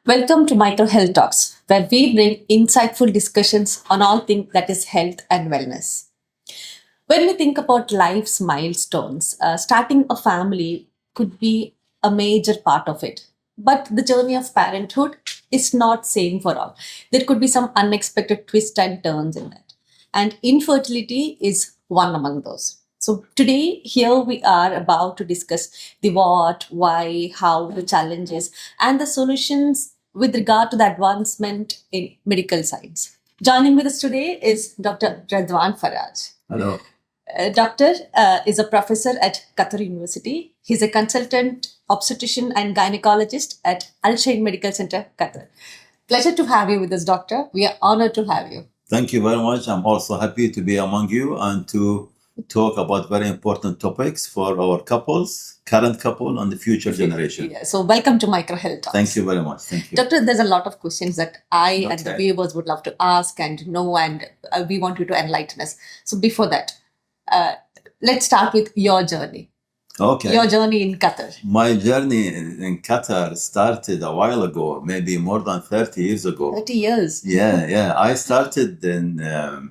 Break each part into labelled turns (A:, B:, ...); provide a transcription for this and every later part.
A: Welcome to Micro Health Talks, where we bring insightful discussions on all things that is health and wellness. When we think about life's milestones, starting a family could be a major part of it. But the journey of parenthood is not same for all. There could be some unexpected twists and turns in that. And infertility is one among those. So today, here we are about to discuss the what, why, how, the challenges, and the solutions with regard to the advancement in medical science. Joining with us today is Dr. Radwan Faraj.
B: Hello.
A: Doctor is a professor at Qatar University. He's a consultant obstetrician and gynecologist at Al Shain Medical Center, Qatar. Pleasure to have you with us, doctor. We are honored to have you.
B: Thank you very much. I'm also happy to be among you and to talk about very important topics for our couples, current couple, and the future generation.
A: Yeah, so welcome to Micro Health Talks.
B: Thank you very much. Thank you.
A: Doctor, there's a lot of questions that I and the viewers would love to ask and know, and we want you to enlighten us. So before that, let's start with your journey.
B: Okay.
A: Your journey in Qatar.
B: My journey in Qatar started a while ago, maybe more than 30 years ago.
A: 30 years.
B: Yeah. I started in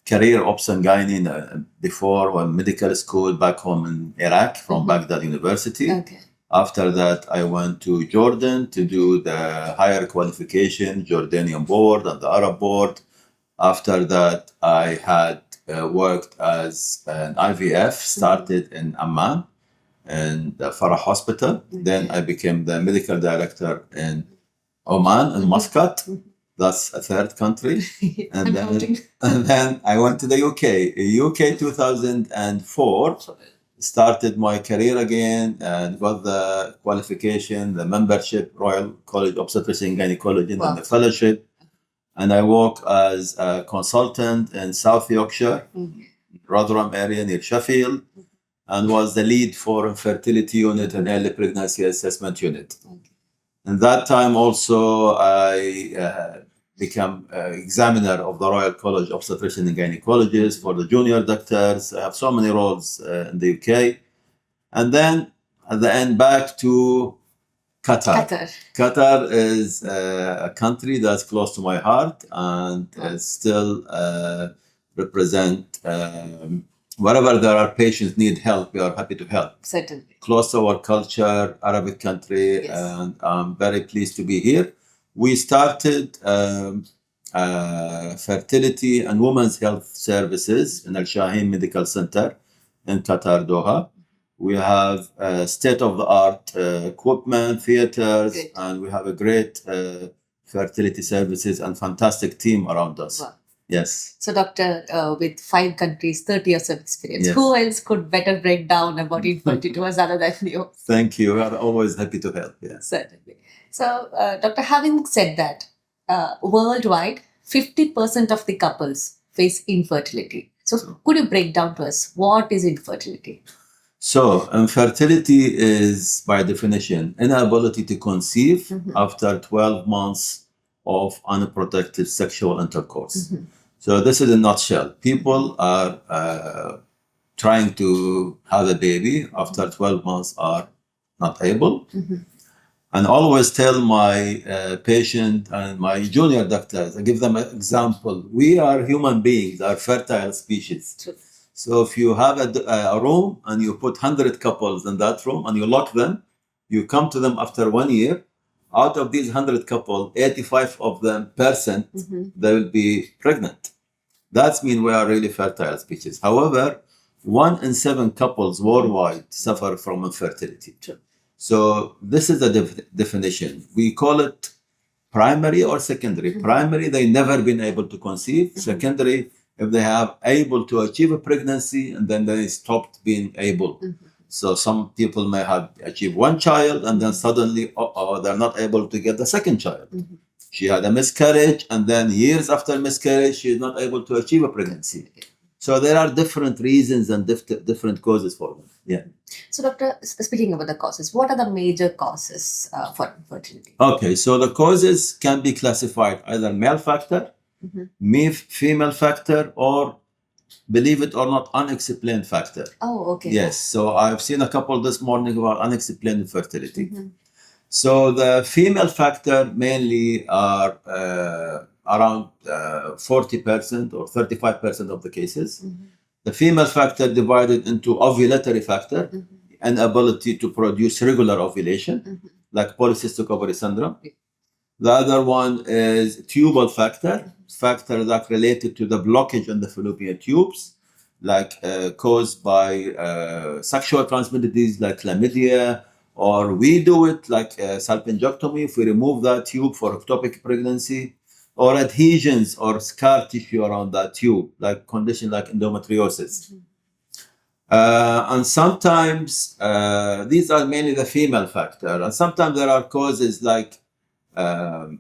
B: career ops and gynae before one medical school back home in Iraq from Baghdad University.
A: Okay.
B: After that, I went to Jordan to do the higher qualification, Jordanian board and the Arab board. After that, I had worked as an IVF, started in Amman and the Farah Hospital. Then I became the medical director in Oman in Muscat. That's a third country. And then I went to the UK. UK 2004, started my career again and got the qualification, the membership, Royal College of Obstetrician and Gynecology, and the fellowship. And I work as a consultant in South Yorkshire, Rotherham area near Sheffield, and was the lead for Fertility unit and early pregnancy assessment unit. And that time also I became examiner of the Royal College of Obstetrician and Gynecologists for the junior doctors. I have so many roles in the UK. And then at the end back to Qatar. Qatar is a country that's close to my heart and still represent wherever there are patients need help, we are happy to help.
A: Certainly.
B: Close to our culture, Arabic country, and I'm very pleased to be here. We started fertility and women's health services in Al Shahin Medical Center in Qatar, Doha. We have state-of-the-art equipment, theaters, and we have a great fertility services and fantastic team around us.
A: Wow.
B: Yes.
A: So, doctor, with 5 countries, 30 years of experience, who else could better break down about infertility to us other than you?
B: Thank you. I'm always happy to help. Yeah.
A: Certainly. So, doctor, having said that, worldwide, 50% of the couples face infertility. So, could you break down to us what is infertility?
B: So, infertility is, by definition, inability to conceive after 12 months of unprotected sexual intercourse. So, this is a nutshell. People are trying to have a baby after 12 months are not able. And I always tell my patient and my junior doctors, I give them an example. We are human beings, are fertile species.
A: True.
B: So if you have a room and you put 100 couples in that room and you lock them, you come to them after 1 year, out of these 100 couples, 85 of them percent, they will be pregnant. That means we are really fertile species. However, 1 in 7 couples worldwide suffer from infertility.
A: True.
B: So this is the definition. We call it primary or secondary. Primary, they never been able to conceive. Secondary, if they have able to achieve a pregnancy and then they stopped being able. So some people may have achieved 1 child and then suddenly they're not able to get the second child. She had a miscarriage and then years after miscarriage, she is not able to achieve a pregnancy. So there are different reasons and different causes for them. Yeah.
A: So, doctor, speaking about the causes, what are the major causes for infertility?
B: Okay, so the causes can be classified either male factor, female factor, or, believe it or not, unexplained factor.
A: Oh, okay.
B: Yes, so I've seen a couple this morning about unexplained infertility. So the female factor mainly are around 40% or 35% of the cases. The female factor divided into ovulatory factor, an ability to produce regular ovulation, like polycystic ovary syndrome. The other one is tubal factor, factor that related to the blockage in the fallopian tubes, like caused by sexual transmitted disease like chlamydia, or we do it like salpingectomy if we remove that tube for ectopic pregnancy, or adhesions or scar tissue around that tube, like condition like endometriosis. And sometimes these are mainly the female factor, and sometimes there are causes like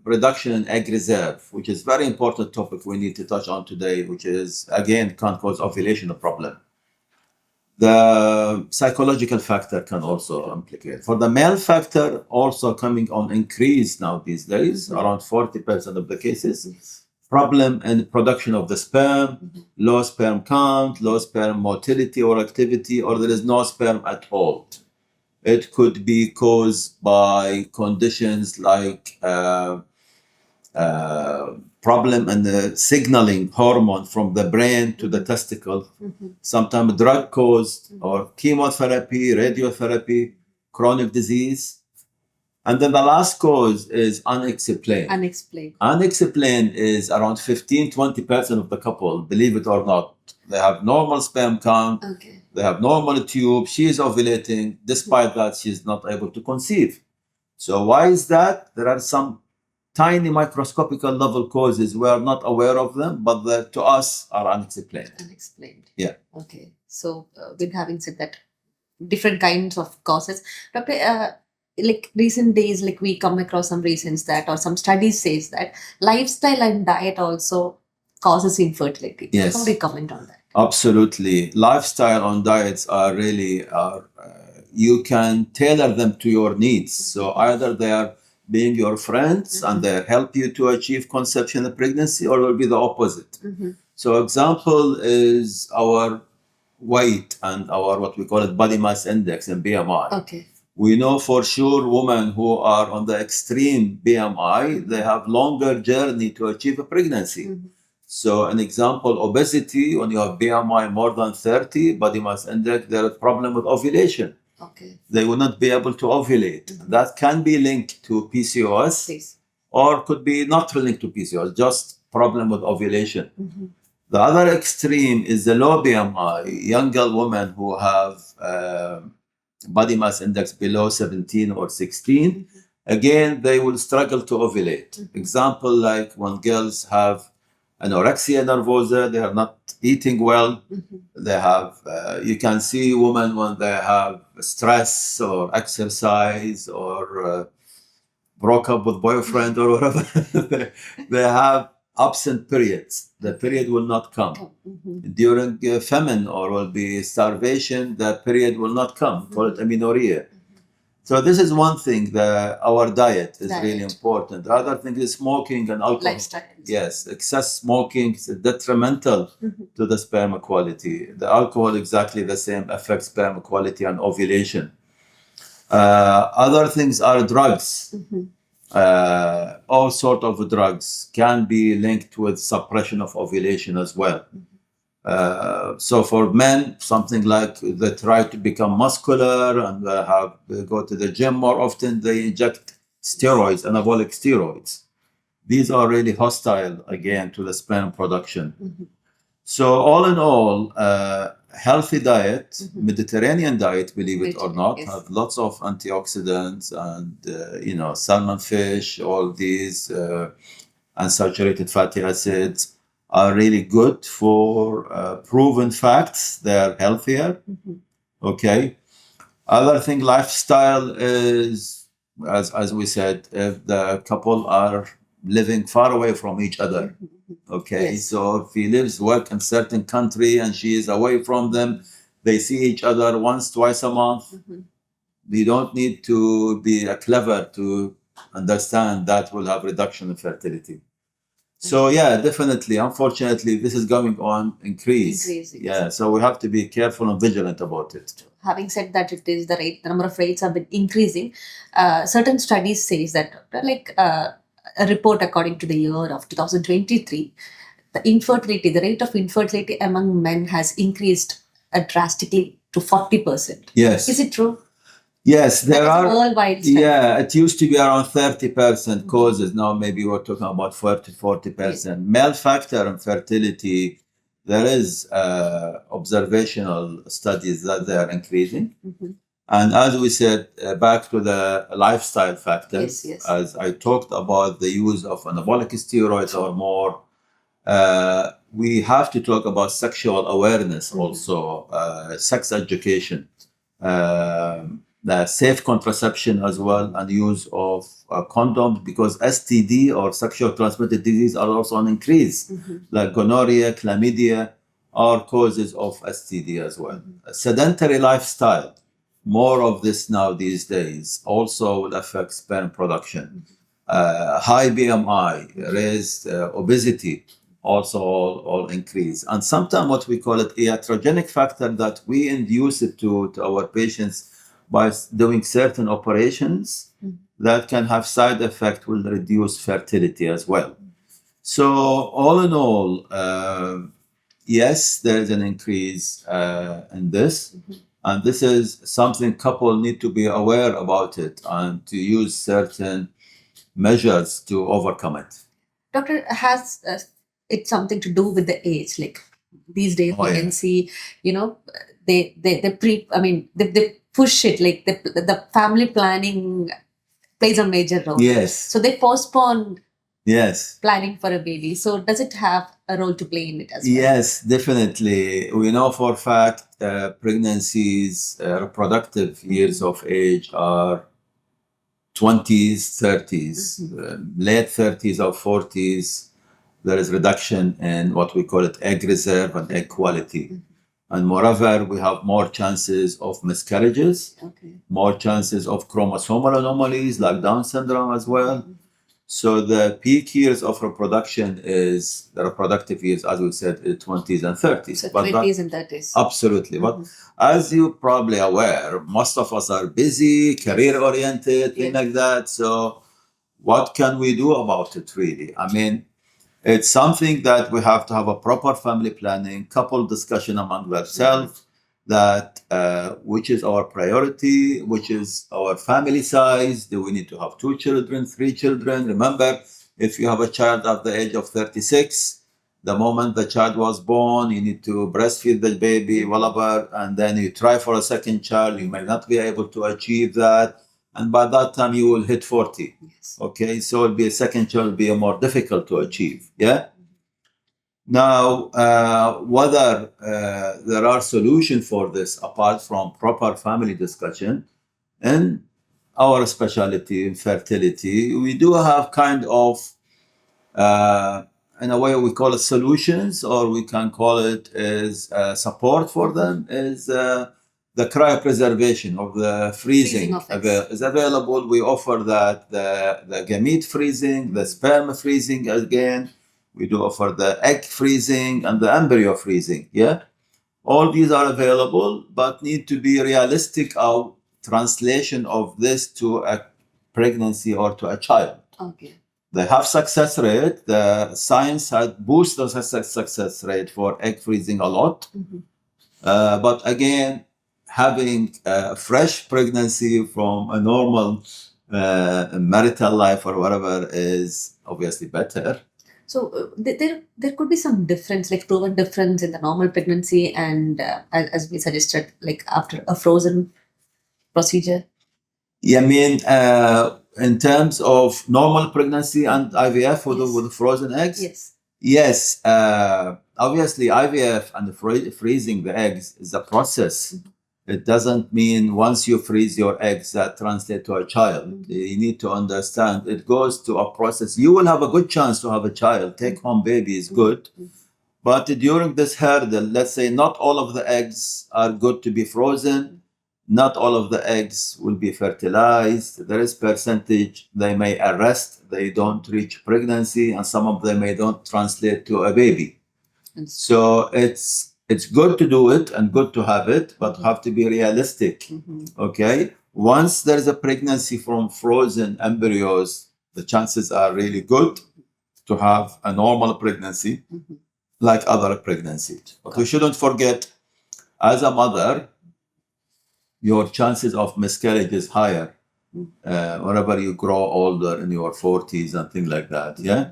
B: reduction in egg reserve, which is very important topic we need to touch on today, which is again can cause ovulation problem. The psychological factor can also implicate. For the male factor, also coming on increase now these days, around 40% of the cases. Problem in production of the sperm, low sperm count, low sperm motility or activity, or there is no sperm at all. It could be caused by conditions like problem in the signaling hormone from the brain to the testicle, sometimes drug caused, or chemotherapy, radiotherapy, chronic disease. And then the last cause is unexplained. Unexplained is around 15-20% of the couple, believe it or not. They have normal sperm count, they have normal tube, she is ovulating, despite that she's not able to conceive. So why is that? There are some tiny microscopical level causes, we are not aware of them, but to us are unexplained. Yeah.
A: Okay. So with having said that, different kinds of causes, Doctor, like recent days, like we come across some reasons that, or some studies says that lifestyle and diet also causes infertility.
B: Yes.
A: How do you comment on that?
B: Absolutely. Lifestyle and diets are really, you can tailor them to your needs. So either they are being your friends and they help you to achieve conception and pregnancy, or it will be the opposite. So example is our weight and our, what we call it, body mass index and BMI.
A: Okay.
B: We know for sure women who are on the extreme BMI, they have longer journey to achieve a pregnancy. So an example, obesity, when you have BMI more than 30, body mass index, there is problem with ovulation.
A: Okay.
B: They will not be able to ovulate. That can be linked to PCOS, or could be not linked to PCOS, just problem with ovulation. The other extreme is the low BMI, younger women who have body mass index below 17 or 16. Again, they will struggle to ovulate. Example, like when girls have anorexia nervosa, they are not eating well. They have, you can see women when they have stress or exercise or broke up with boyfriend or whatever, they have absent periods. The period will not come. During famine or will be starvation, the period will not come. Call it amenorrhea. So this is one thing, our diet is really important. The other thing is smoking and alcohol.
A: Lifestyle.
B: Yes, excess smoking is detrimental to the sperm quality. The alcohol, exactly the same, affects sperm quality and ovulation. Other things are drugs. All sort of drugs can be linked with suppression of ovulation as well. So for men, something like they try to become muscular and they go to the gym more often, they inject steroids, anabolic steroids. These are really hostile, again, to the sperm production. So all in all, healthy diet, Mediterranean diet, believe it or not, have lots of antioxidants and, salmon fish, all these unsaturated fatty acids are really good for proven facts. They are healthier. Okay. Other thing, lifestyle is, as we said, if the couple are living far away from each other. Okay. So if he lives, work in certain country and she is away from them, they see each other once, twice a month. We don't need to be clever to understand that will have reduction in fertility. So yeah, definitely, unfortunately, this is going on increasing. Yeah, so we have to be careful and vigilant about it.
A: having said that, it is the number of rates have been increasing. Certain studies says that, a report according to the year of 2023, the rate of infertility among men has increased drastically to 40%.
B: Yes.
A: Is it true?
B: Yes,
A: That
B: there
A: is
B: are.
A: worldwide study.
B: Yeah, it used to be around 30% causes. Now maybe we're talking about 40%. Male factor in fertility, there is observational studies that they are increasing. And as we said, back to the lifestyle factors,
A: Yes.
B: as I talked about the use of anabolic steroids or more, we have to talk about sexual awareness also, sex education, the safe contraception as well, and use of condoms, because STD or sexual transmitted disease are also on increase, like gonorrhea, chlamydia are causes of STD as well. Sedentary lifestyle, more of this now these days, also will affect sperm production. High BMI, raised obesity, also all increase. And sometimes what we call it iatrogenic factor, that we induce it to our patients by doing certain operations that can have side effect, will reduce fertility as well. So all in all, yes, there is an increase in this. And this is something couple need to be aware about it and to use certain measures to overcome it.
A: Doctor, has it something to do with the age? Like these days, we can see, they push it, like the family planning plays a major role.
B: Yes.
A: So they postpone
B: Yes.
A: planning for a baby. So does it have a role to play in it as well?
B: Yes, definitely. We know for a fact pregnancies, reproductive years of age are 20s, 30s, late 30s or 40s. There is reduction in what we call it egg reserve and egg quality. And moreover, we have more chances of miscarriages, more chances of chromosomal anomalies like Down syndrome as well. So the peak years of reproduction is the reproductive years, as we said, 20s and 30s.
A: So 20s and 30s.
B: Absolutely. But as you're probably aware, most of us are busy, career-oriented, things like that. So what can we do about it, really? I mean, it's something that we have to have a proper family planning, couple discussion among themselves, that which is our priority, which is our family size. Do we need to have 2 children, 3 children? Remember, if you have a child at the age of 36, the moment the child was born, you need to breastfeed the baby, whatever, and then you try for a second child, you may not be able to achieve that. And by that time, you will hit 40.
A: Yes.
B: Okay, so it'll be a second child will be more difficult to achieve. Yeah. Now, whether there are solutions for this apart from proper family discussion, in our specialty in fertility, we do have kind of, in a way, we call it solutions, or we can call it as support for them, is the cryopreservation of the freezing is available. We offer that the gamete freezing, the sperm freezing again. We do offer the egg freezing and the embryo freezing. Yeah, all these are available, but need to be realistic of translation of this to a pregnancy or to a child.
A: Okay.
B: They have success rate. The science had boosted the success rate for egg freezing a lot. But again, having a fresh pregnancy from a normal marital life or whatever is obviously better.
A: So there could be some difference, like proven difference in the normal pregnancy and as we suggested, like after a frozen procedure.
B: Yeah, I mean, in terms of normal pregnancy and IVF with the frozen eggs.
A: Yes.
B: Yes, obviously IVF and freezing the eggs is a process. It doesn't mean once you freeze your eggs that translate to a child. You need to understand it goes to a process. You will have a good chance to have a child. Take home baby is good. But during this hurdle, let's say not all of the eggs are good to be frozen. Not all of the eggs will be fertilized. There is percentage they may arrest, they don't reach pregnancy, and some of them may don't translate to a baby. So it's it's good to do it and good to have it, but have to be realistic. Okay. Once there's a pregnancy from frozen embryos, the chances are really good to have a normal pregnancy like other pregnancies. But we shouldn't forget, as a mother, your chances of miscarriage is higher whenever you grow older in your 40s and things like that. Yeah.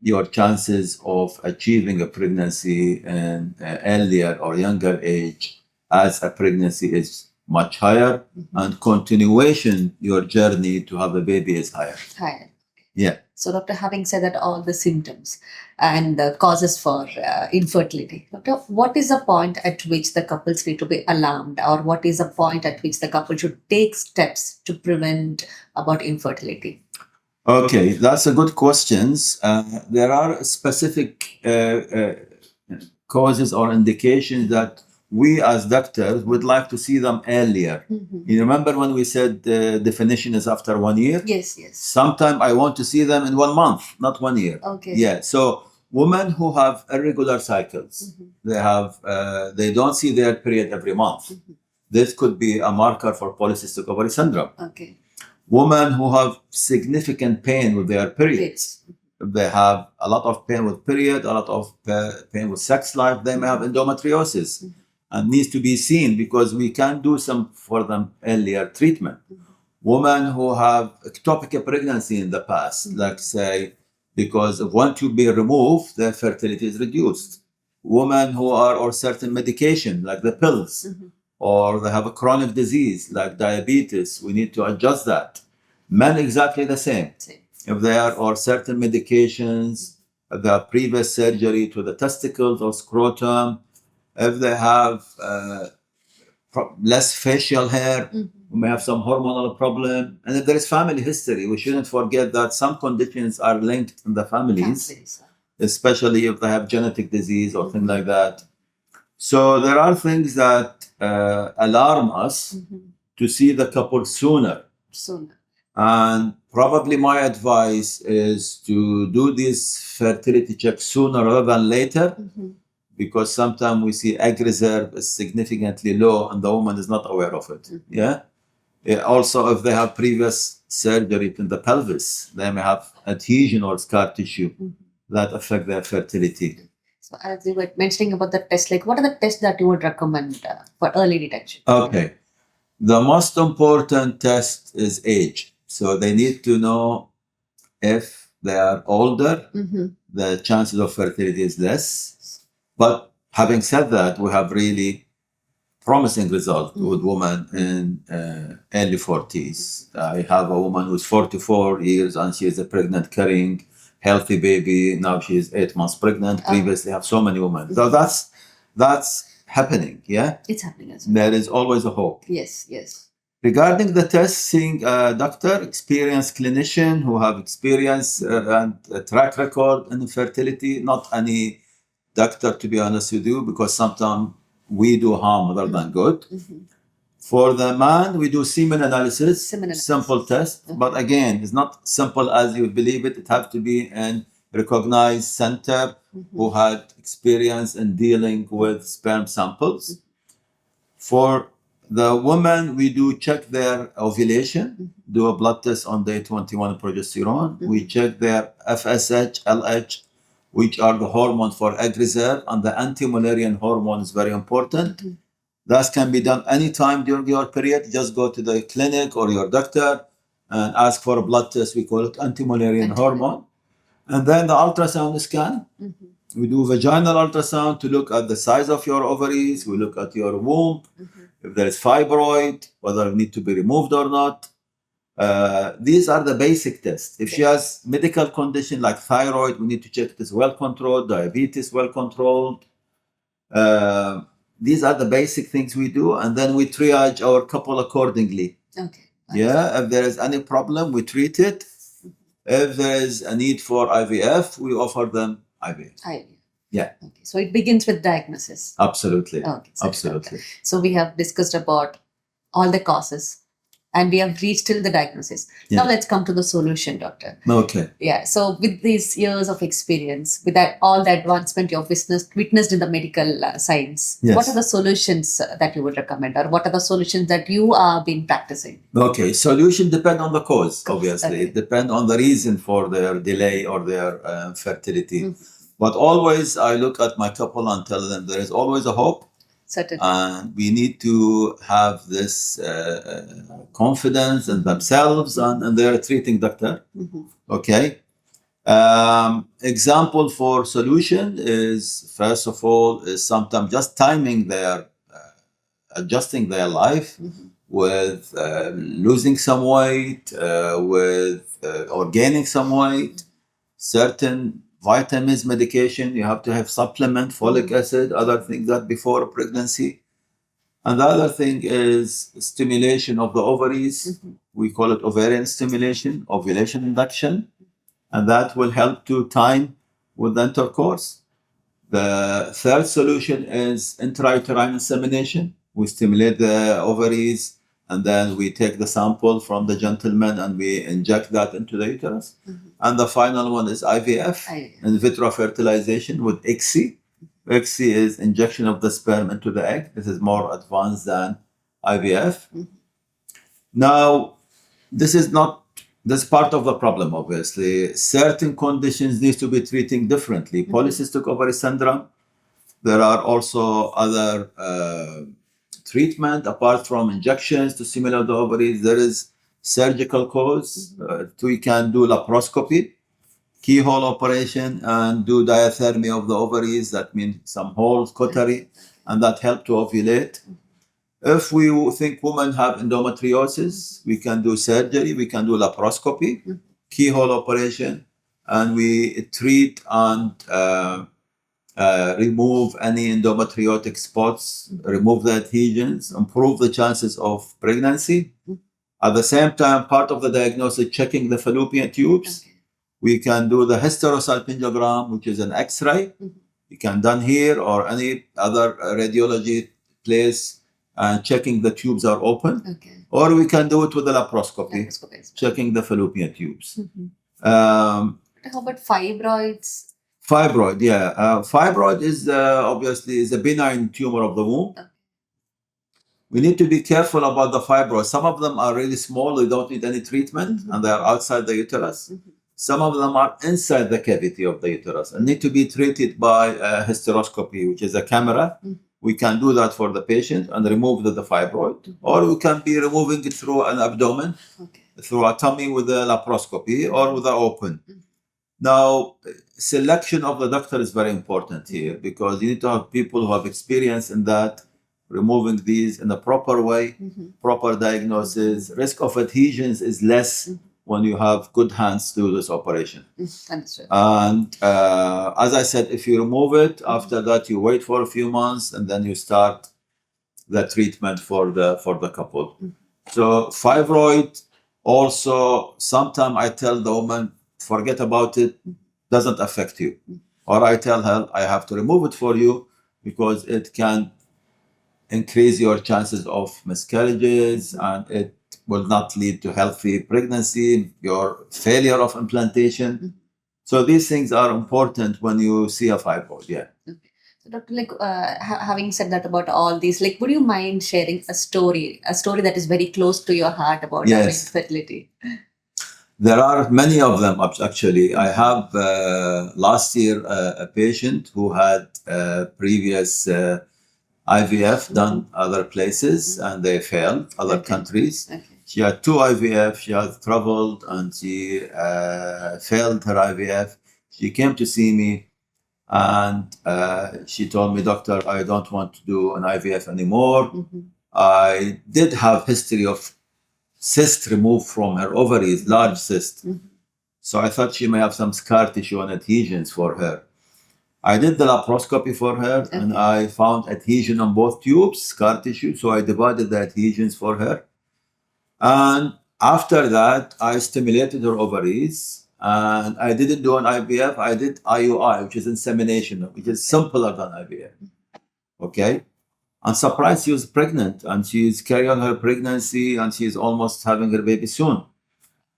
B: Your chances of achieving a pregnancy in earlier or younger age as a pregnancy is much higher, and continuation your journey to have a baby is higher.
A: Higher.
B: Yeah.
A: So, doctor, having said that, all the symptoms and the causes for infertility, doctor, what is the point at which the couples need to be alarmed, or what is the point at which the couple should take steps to prevent about infertility?
B: Okay, that's a good questions. There are specific causes or indications that we as doctors would like to see them earlier. You remember when we said the definition is after 1 year?
A: Yes, yes.
B: Sometimes I want to see them in 1 month, not 1 year.
A: Okay.
B: Yeah. So women who have irregular cycles, they don't see their period every month. This could be a marker for polycystic ovary syndrome.
A: Okay.
B: Women who have significant pain with their periods. They have a lot of pain with period, a lot of pain with sex life. They may have endometriosis and needs to be seen, because we can do some for them earlier treatment. Women who have ectopic pregnancy in the past, like say, because of one tube being removed, their fertility is reduced. Women who are on certain medication, like the pills, or they have a chronic disease like diabetes, we need to adjust that. Men, exactly the same. If they are on certain medications, if they have previous surgery to the testicles or scrotum, if they have less facial hair, we may have some hormonal problem. And if there is family history, we shouldn't forget that some conditions are linked in the families, especially if they have genetic disease or things like that. So there are things that alarm us to see the couple sooner. And probably my advice is to do this fertility check sooner rather than later, because sometimes we see egg reserve is significantly low and the woman is not aware of it. Yeah. Also, if they have previous surgery in the pelvis, they may have adhesion or scar tissue that affect their fertility.
A: So, as you were mentioning about the test, like what are the tests that you would recommend for early detection?
B: Okay. The most important test is age. So they need to know if they are older, the chances of fertility is less. But having said that, we have really promising results with women in early 40s. I have a woman who's 44 years and she is a pregnant, carrying healthy baby. Now she is 8 months pregnant. Previously, I have so many women. So that's happening. Yeah,
A: it's happening as well.
B: There is always a hope.
A: Yes, yes.
B: Regarding the test, seeing a doctor, experienced clinician who have experience and a track record in fertility, not any doctor, to be honest with you, because sometimes we do harm rather than good. For the man, we do semen analysis, simple test. But again, it's not simple as you believe it. It has to be in recognized center who had experience in dealing with sperm samples. For the woman, we do check their ovulation, do a blood test on day 21 progesterone. We check their FSH, LH, which are the hormones for egg reserve, and the anti-Mullerian hormone is very important. That can be done anytime during your period. Just go to the clinic or your doctor and ask for a blood test. We call it anti-Mullerian hormone. And then the ultrasound scan. We do vaginal ultrasound to look at the size of your ovaries. We look at your womb. If there is fibroid, whether it need to be removed or not. These are the basic tests. If she has medical condition like thyroid, we need to check this well controlled, diabetes well controlled. These are the basic things we do, and then we triage our couple accordingly.
A: Okay.
B: Yeah, if there is any problem, we treat it. If there is a need for IVF, we offer them IVF. Yeah.
A: Okay. So it begins with diagnosis.
B: Absolutely.
A: Okay.
B: Absolutely.
A: So we have discussed about all the causes, and we have reached till the diagnosis.
B: Yeah.
A: Now let's come to the solution, doctor.
B: Okay.
A: Yeah. So with these years of experience, with that all the advancement you've witnessed in the medical science,
B: Yes.
A: what are the solutions that you would recommend, or what are the solutions that you are been practicing?
B: Okay, solution depend on the cause, obviously.
A: Okay.
B: It depend on the reason for their delay or their fertility. But always I look at my couple and tell them there is always a hope.
A: Certainly.
B: And we need to have this confidence in themselves and their treating doctor. Okay. Example for solution is, first of all, is sometimes just timing their, adjusting their life with losing some weight, or gaining some weight, certain vitamins, medication, you have to have supplement, folic acid, other things that before pregnancy. And the other thing is stimulation of the ovaries. We call it ovarian stimulation, ovulation induction, and that will help to time with the intercourse. The third solution is intrauterine insemination. We stimulate the ovaries, and then we take the sample from the gentleman and we inject that into the uterus. And the final one is IVF, in vitro fertilization with ICSI. ICSI is injection of the sperm into the egg. This is more advanced than IVF. Now, this is part of the problem, obviously. Certain conditions need to be treated differently. Polycystic ovary syndrome. There are also other treatment apart from injections to stimulate the ovaries. There is surgical cause. We can do laparoscopy, keyhole operation, and do diathermy of the ovaries. That means some holes, cautery, and that help to ovulate. If we think women have endometriosis, we can do surgery, we can do laparoscopy, keyhole operation, and we treat and remove any endometriotic spots, remove the adhesions, improve the chances of pregnancy. At the same time, part of the diagnosis, checking the fallopian tubes. We can do the hysterosalpingogram, which is an X-ray. You can done here or any other radiology place, and checking the tubes are open. Or we can do it with the laparoscopy, checking the fallopian tubes.
A: How about fibroids?
B: Fibroid, yeah. Fibroid is obviously is a benign tumor of the womb. We need to be careful about the fibroids. Some of them are really small, they don't need any treatment, and they are outside the uterus. Some of them are inside the cavity of the uterus and need to be treated by hysteroscopy, which is a camera. We can do that for the patient and remove the fibroid, or we can be removing it through an abdomen, through a tummy with a laparoscopy or with an open. Now, selection of the doctor is very important here because you need to have people who have experience in that, removing these in a proper way, proper diagnosis. Risk of adhesions is less when you have good hands to do this operation.
A: Understood.
B: And as I said, if you remove it, after that you wait for a few months and then you start the treatment for the couple. So fibroid also, sometimes I tell the woman, forget about it, doesn't affect you. Or I tell her, I have to remove it for you because it can increase your chances of miscarriages and it will not lead to healthy pregnancy, your failure of implantation. So these things are important when you see a fibroid, yeah.
A: So Dr. Having said that about all these, would you mind sharing a story that is very close to your heart about fertility?
B: There are many of them, actually. I have last year a patient who had previous IVF done other places and they failed, other countries. She had 2 IVF, she has traveled and she failed her IVF. She came to see me and she told me, doctor, I don't want to do an IVF anymore. I did have history of cyst removed from her ovaries, large cyst. So I thought she may have some scar tissue and adhesions for her. I did the laparoscopy for her and I found adhesion on both tubes, scar tissue. So I divided the adhesions for her. And after that, I stimulated her ovaries and I didn't do an IVF. I did IUI, which is insemination, which is simpler than IVF. Okay. And surprised she was pregnant, and she's carrying on her pregnancy, and she's almost having her baby soon.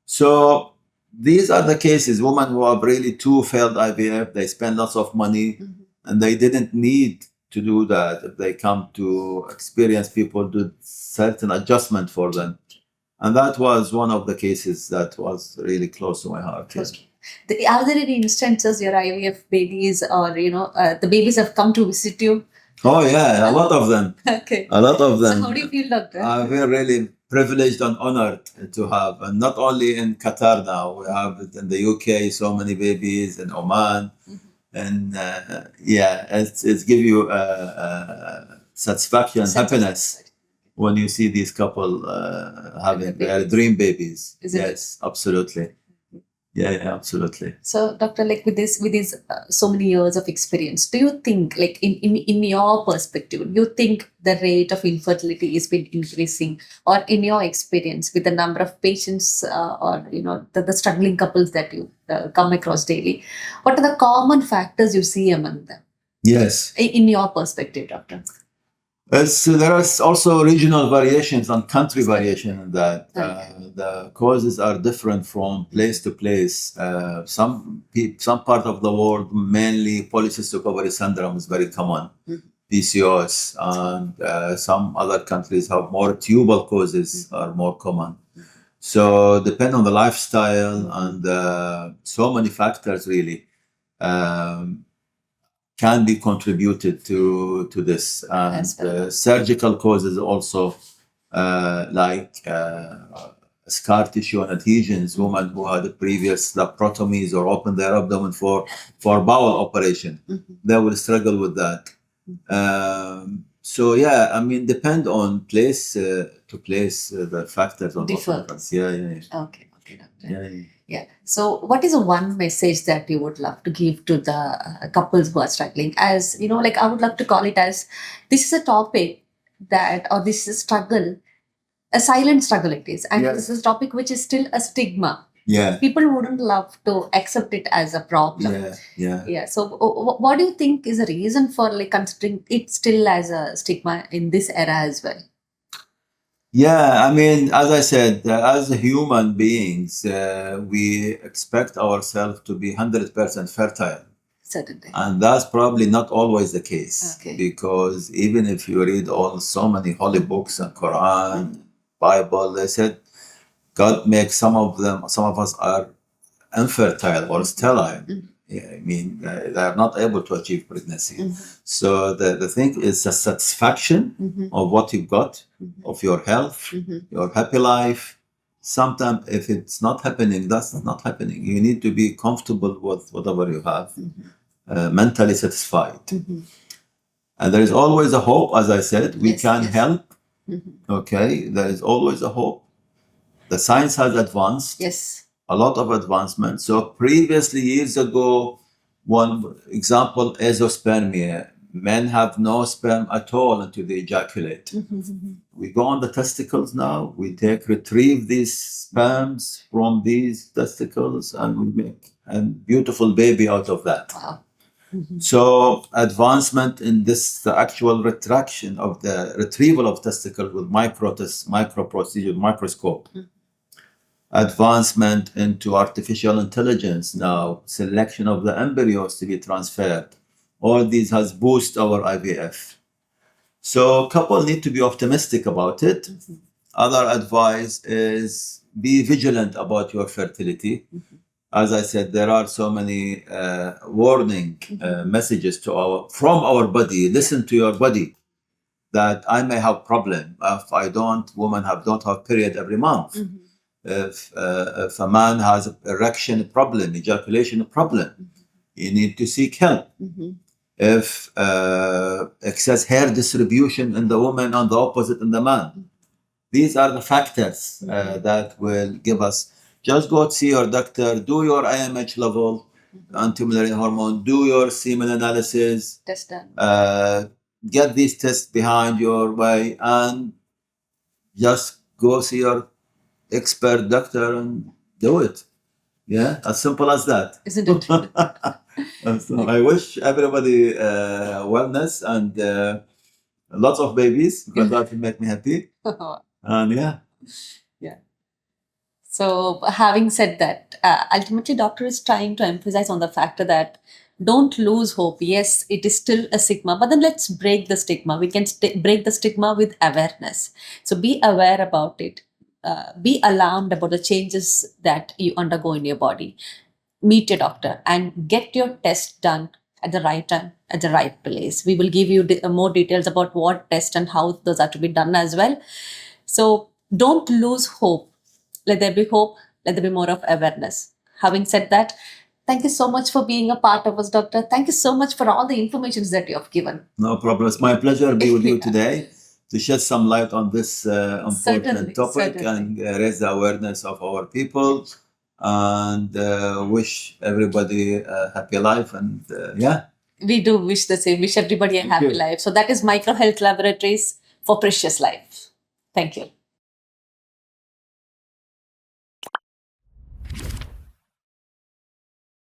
B: So these are the cases, women who have really two failed IVF, they spend lots of money, and they didn't need to do that if they come to experienced people do certain adjustment for them. And that was one of the cases that was really close to my heart. Yeah.
A: Are there any instances your IVF babies or the babies have come to visit you?
B: Oh yeah, a lot of them.
A: Okay.
B: A lot of them.
A: So how do you feel, doctor?
B: We're really privileged and honored to have, and not only in Qatar now, we have it in the UK, so many babies, in Oman, and yeah, it's give you satisfaction, happiness when you see these couple having their dream babies. Yes, absolutely. Yeah, absolutely.
A: So, doctor, like with this so many years of experience, do you think, like in your perspective, do you think the rate of infertility has been increasing, or in your experience with the number of patients or the struggling couples that you come across daily, what are the common factors you see among them?
B: Yes.
A: In your perspective, doctor.
B: There are also regional variations and country variation in that. The causes are different from place to place. Some part of the world, mainly polycystic ovary syndrome is very common, PCOS, and some other countries have more tubal causes are more common. So depend on the lifestyle and so many factors really. Can be contributed to this, and surgical causes also, like scar tissue and adhesions. Women who had previous laparotomies or opened their abdomen for bowel operation, they will struggle with that. So yeah, I mean, depend on place to place, the factors on difference. Yeah.
A: Okay, doctor. Yeah. So, what is one message that you would love to give to the couples who are struggling? As like I would love to call it as, this is a topic that, or this is a struggle, a silent struggle it is, and this is a topic which is still a stigma.
B: Yeah.
A: People wouldn't love to accept it as a problem. Yeah. So, what do you think is the reason for like considering it still as a stigma in this era as well?
B: Yeah, I mean, as I said, as human beings, we expect ourselves to be 100% fertile.
A: Certainly.
B: And that's probably not always the case. Okay. Because even if you read so many holy books and Quran, Bible, they said God makes some of us are infertile or sterile. Yeah, I mean, they are not able to achieve pregnancy. So the thing is the satisfaction of what you got, of your health, your happy life. Sometimes if it's not happening, that's not happening. You need to be comfortable with whatever you have, mentally satisfied. And there is always a hope, as I said, we can help. Okay, there is always a hope. The science has advanced.
A: Yes.
B: A lot of advancement. So previously, years ago, one example, azoospermia. Men have no sperm at all until they ejaculate. We go on the testicles now. We retrieve these sperms from these testicles, and we make a beautiful baby out of that.
A: Wow.
B: So advancement in this, the actual retraction of the retrieval of testicles with micro procedure, microscope. Advancement into artificial intelligence now, selection of the embryos to be transferred. All these has boosted our IVF. So couple need to be optimistic about it. Other advice is be vigilant about your fertility. As I said, there are so many warning messages from our body. Listen to your body, that I may have problem if women don't have period every month. If a man has erection problem, ejaculation problem, you need to seek help. If excess hair distribution in the woman and the opposite in the man, these are the factors that will give us. Just go see your doctor, do your IMH level, anti-mullerian hormone, do your semen analysis,
A: test done.
B: Get these tests behind your way, and just go see your expert doctor and do it. Yeah, as simple as that.
A: Isn't it?
B: So I wish everybody wellness and lots of babies, because that will make me happy. And yeah.
A: So, having said that, ultimately, doctor is trying to emphasize on the factor that don't lose hope. Yes, it is still a stigma, but then let's break the stigma. We can break the stigma with awareness. So, be aware about it. Be alarmed about the changes that you undergo in your body. Meet your doctor and get your test done at the right time, at the right place. We will give you more details about what test and how those are to be done as well. So, don't lose hope. Let there be hope, let there be more of awareness. Having said that, thank you so much for being a part of us, doctor. Thank you so much for all the information that you have given.
B: No problem. It's my pleasure to be with you
A: Yeah.
B: today to shed some light on this important
A: Certainly,
B: topic
A: certainly.
B: and raise the awareness of our people, and wish everybody a happy life. And yeah.
A: We do wish the same, wish everybody a
B: Thank
A: happy
B: you.
A: life. So that is Micro Health Laboratories for Precious Life. Thank you.